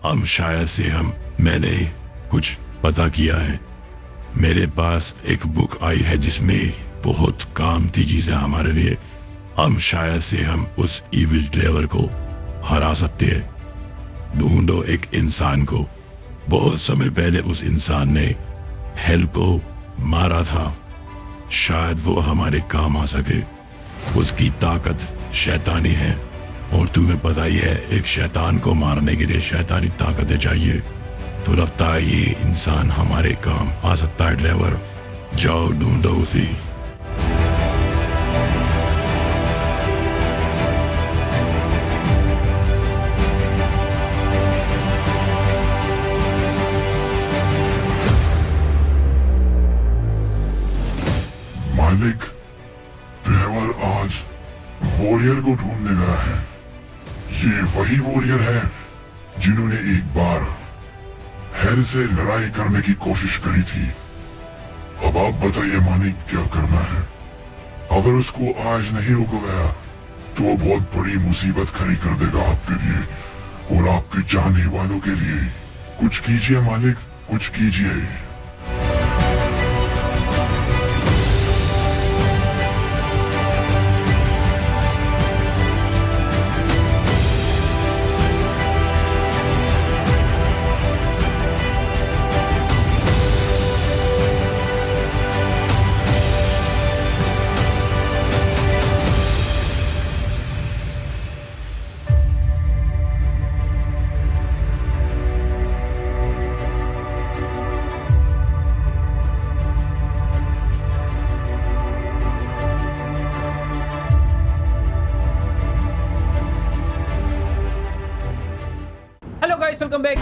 अब शायद से मैंने कुछ पता किया है। मेरे पास एक बुक आई है जिसमें बहुत कीमती चीजें हमारे लिए। हम शायद से उस इविल ड्राइवर को हरा सकते हैं। ढूंढो एक इंसान को। बहुत समय पहले उस इंसान ने हेल को मारा था। शायद वो हमारे काम आ सके। उसकी ताकत शैतानी है और तुम्हें पता ही है, एक शैतान को मारने के लिए शैतानी ताकतें चाहिए। तो लगता है ये इंसान हमारे काम आ सकता है। ड्राइवर, जाओ ढूंढो उसी। मालिक, ड्राइवर आज वॉरियर को ढूंढने गया है। ये वही वॉरियर है जिन्होंने एक बार हेल से लड़ाई करने की कोशिश करी थी। अब आप बताइए मालिक, क्या करना है? अगर उसको आज नहीं रोका गया तो वो बहुत बड़ी मुसीबत खड़ी कर देगा आपके लिए और आपके चाहने वालों के लिए। कुछ कीजिए मालिक, कुछ कीजिए। Hello guys, welcome back.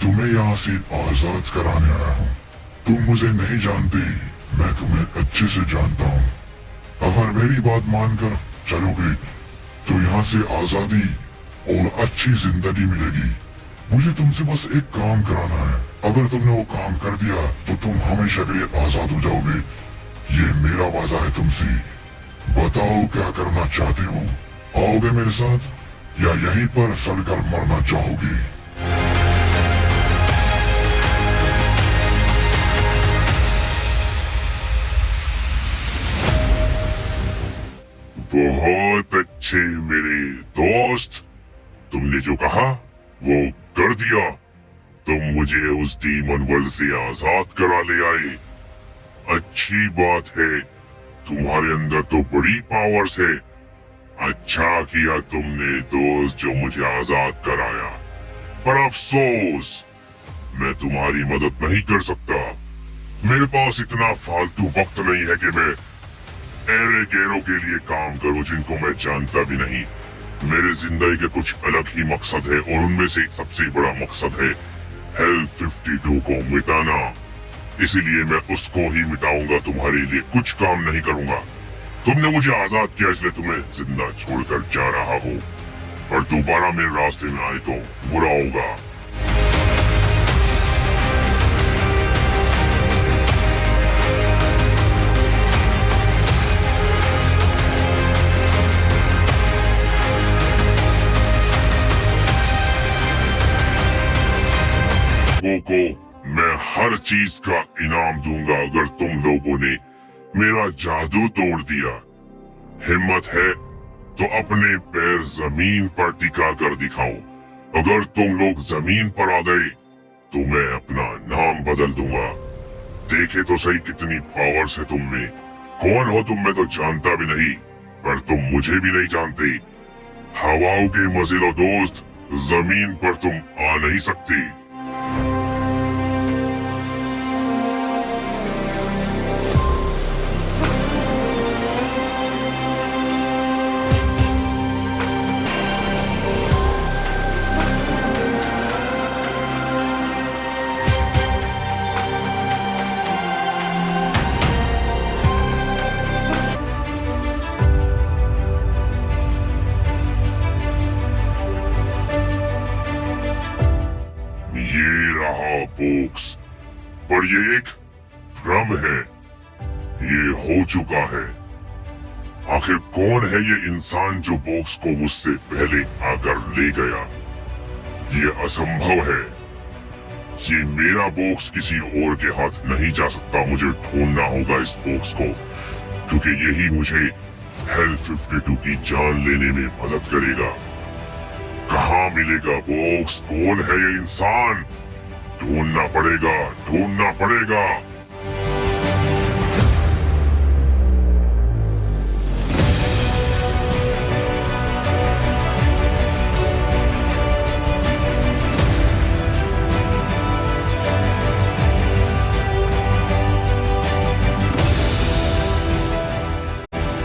तुम्हें यहाँ से आजाद कराने आया हूँ। तुम मुझे नहीं जानते, मैं तुम्हें अच्छे से जानता हूँ। अगर मेरी बात मानकर चलोगे तो यहाँ से आजादी और अच्छी जिंदगी मिलेगी। मुझे तुमसे बस एक काम कराना है। अगर तुमने वो काम कर दिया तो तुम हमेशा के लिए आजाद हो जाओगे। ये मेरा वादा है तुमसे। बताओ क्या करना चाहते हो? आओगे मेरे साथ या यहीं पर सड़कर मरना चाहोगे? बहुत अच्छे मेरे दोस्त, तुमने जो कहा वो कर दिया। तुम मुझे उस डीमन वर्ल्ड से आजाद करा ले आए। अच्छी बात है, तुम्हारे अंदर तो बड़ी पावर्स है। अच्छा किया तुमने दोस्त जो मुझे आजाद कराया, पर अफसोस मैं तुम्हारी मदद नहीं कर सकता। मेरे पास इतना फालतू वक्त नहीं है कि मैं ऐरे गैरों के लिए काम करूं जिनको मैं जानता भी नहीं। मेरे जिंदगी के कुछ अलग ही मकसद है और उनमें से सबसे बड़ा मकसद है हेल 52 को मिटाना। इसीलिए मैं उसको ही मिटाऊंगा, तुम्हारे लिए कुछ काम नहीं करूंगा। तुमने मुझे आजाद किया इसलिए तुम्हें जिंदा छोड़कर जा रहा हूँ, पर दोबारा मेरे रास्ते में आए तो बुरा होगा। को मैं हर चीज का इनाम दूंगा अगर तुम लोगों ने मेरा जादू तोड़ दिया। हिम्मत है तो अपने पैर जमीन पर टिका कर दिखाओ। अगर तुम लोग जमीन पर आ गए तो मैं अपना नाम बदल दूंगा। देखे तो सही कितनी पावर्स है तुम में। कौन हो तुम मैं तो जानता भी नहीं, पर तुम मुझे भी नहीं जानते। हवाओं के मजे लो दोस्त, जमीन पर तुम आ नहीं सकते। ये रहा बॉक्स, पर ये एक भ्रम है। ये हो चुका है। आखिर कौन है ये इंसान जो बॉक्स को मुझसे पहले आकर ले गया? ये असंभव है। ये मेरा बॉक्स किसी और के हाथ नहीं जा सकता। मुझे ढूंढना होगा इस बॉक्स को, क्योंकि यही मुझे हेल 52 की जान लेने में मदद करेगा। कहाँ मिलेगा बॉक्स? कौन है ये इंसान? ढूंढना पड़ेगा, ढूंढना पड़ेगा।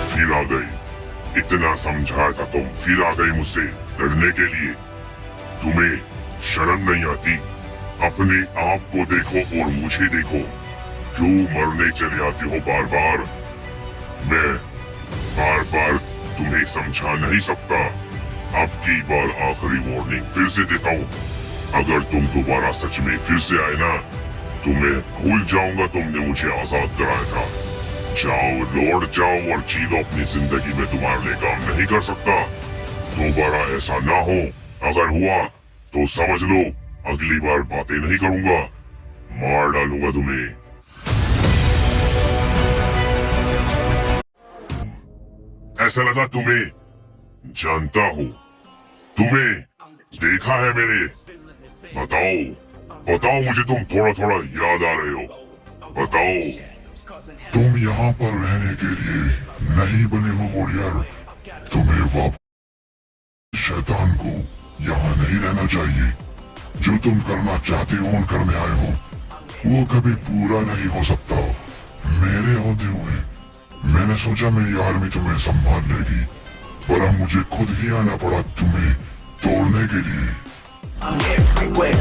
फिर आ गई। इतना समझाया था तुम, फिर आ गई मुझसे लड़ने के लिए। तुम्हें शर्म नहीं आती? अपने आप को देखो और मुझे देखो। क्यों मरने चले आते हो बार बार? मैं बार बार तुम्हें समझा नहीं सकता। अब की बार आखिरी वार्निंग फिर से देता हूँ। अगर तुम दोबारा सच में फिर से आए ना, तो मैं भूल जाऊंगा तुमने मुझे आजाद कराया था। जाओ, लौट जाओ और जी लो अपनी जिंदगी में तुम्हारे लिए काम नहीं कर सकता। दोबारा ऐसा ना हो। अगर हुआ तो समझ लो अगली बार बातें नहीं करूंगा, मार डालूंगा तुम्हें। ऐसा लगा तुम्हें जानता हूँ, तुम्हें देखा है मेरे। बताओ बताओ मुझे, तुम थोड़ा थोड़ा याद आ रहे हो? बताओ। तुम यहाँ पर रहने के लिए नहीं बने हो वॉरियर। तुम्हें वापस शैतान को यहाँ नहीं रहना चाहिए। जो तुम करना चाहते हो करने आए हो, वो कभी पूरा नहीं हो सकता। मेरे होते हुए मैंने सोचा मेरी आर्मी तुम्हें संभाल लेगी, पर अब मुझे खुद ही आना पड़ा तुम्हें तोड़ने के लिए। I'm everywhere.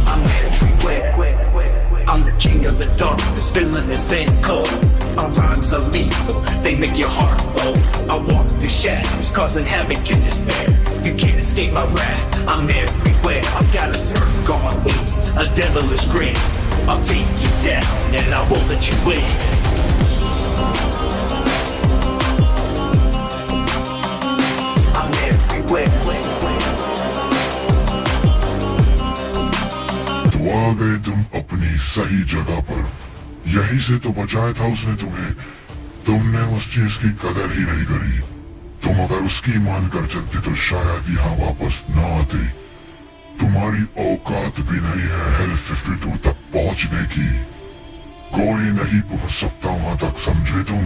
I'm everywhere. I'm the king of the darkness, feeling the same cold. My rhymes are lethal, they make your heart blow. I walk the shadows, causing havoc and despair. You can't escape my wrath, I'm everywhere. I've got a smirk on my face, a devilish grin. I'll take you down and I won't let you win. I'm everywhere. तो आ गए तुम अपनी सही जगह पर। यही से तो बचाया था उसने तुम्हें। तुमने उस चीज की कदर ही नहीं करी। तुम अगर उसकी मान कर चलते तो शायद यहाँ वापस ना आते। तुम्हारी औकात भी नहीं है हेल 52 तक पहुँचने की। कोई नहीं पहुँच सकता वहां तक, समझे तुम?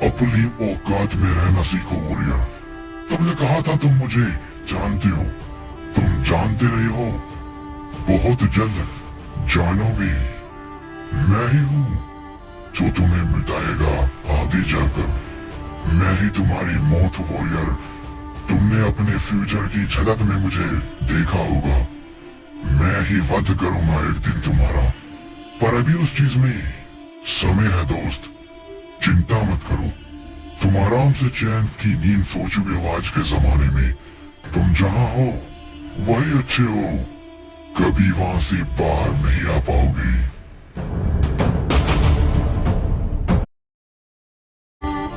अपनी औकात में रहना सीखो वॉरियर। तुमने कहा था तुम मुझे जानते हो, तुम जानते नहीं हो। बहुत जल्द जानोगे। मैं ही हूँ जो तुम्हें मिटाएगा आगे जाकर। मैं ही तुम्हारी मौत वॉरियर। तुमने अपने फ्यूचर की झलक में मुझे देखा होगा। मैं ही वध करूंगा एक दिन तुम्हारा, पर अभी उस चीज में समय है दोस्त। चिंता मत करो, तुम आराम से चैन की नींद सो चुके हो आज के जमाने में। तुम जहां हो वही अच्छे हो, कभी वहां से बाहर नहीं आ पाओगे।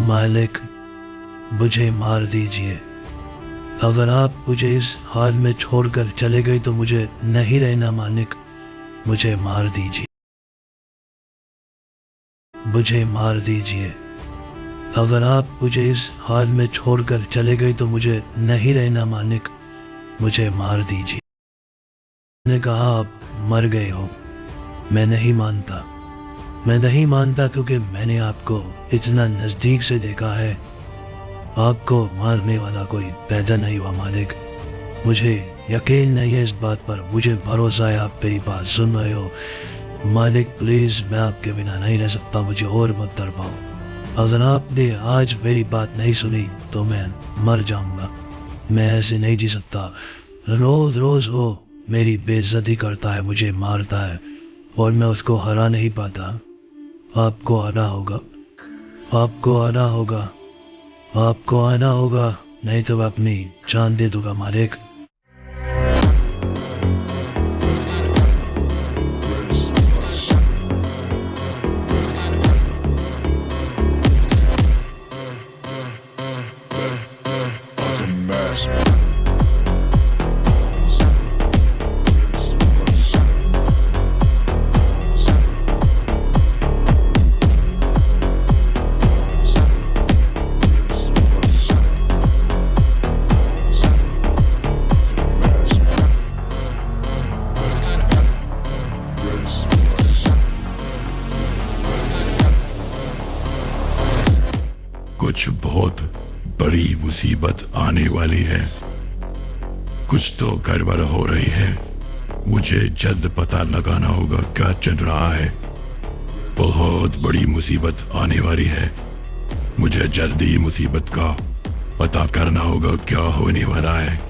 मालिक, मुझे मार दीजिए। अगर आप मुझे इस हाल में छोड़कर चले गए तो मुझे नहीं रहना मालिक। मुझे मार दीजिए, मुझे मार दीजिए। अगर आप मुझे इस हाल में छोड़कर चले गए तो मुझे नहीं रहना मालिक, मुझे मार दीजिए। मैंने कहा आप मर गए हो। मैं नहीं मानता, मैं नहीं मानता, क्योंकि मैंने आपको इतना नजदीक से देखा है। आपको मारने वाला कोई पैदा नहीं हुआ मालिक। मुझे यकीन नहीं है इस बात पर, मुझे भरोसा है आप मेरी बात सुन रहे हो। मालिक प्लीज, मैं आपके बिना नहीं रह सकता, मुझे और मत तड़पाओ। अगर आपने आज मेरी बात नहीं सुनी तो मैं मर जाऊंगा। मैं ऐसे नहीं जी सकता। रोज रोज वो मेरी बेइज्जती करता है, मुझे मारता है और मैं उसको हरा नहीं पाता। आपको आना होगा, आपको आना होगा, आपको आना होगा, नहीं तो मैं अपनी जान दे दूंगा मालिक। कुछ बहुत बड़ी मुसीबत आने वाली है, कुछ तो गड़बड़ हो रही है। मुझे जल्द पता लगाना होगा क्या चल रहा है। बहुत बड़ी मुसीबत आने वाली है, मुझे जल्दी मुसीबत का पता करना होगा क्या होने वाला है।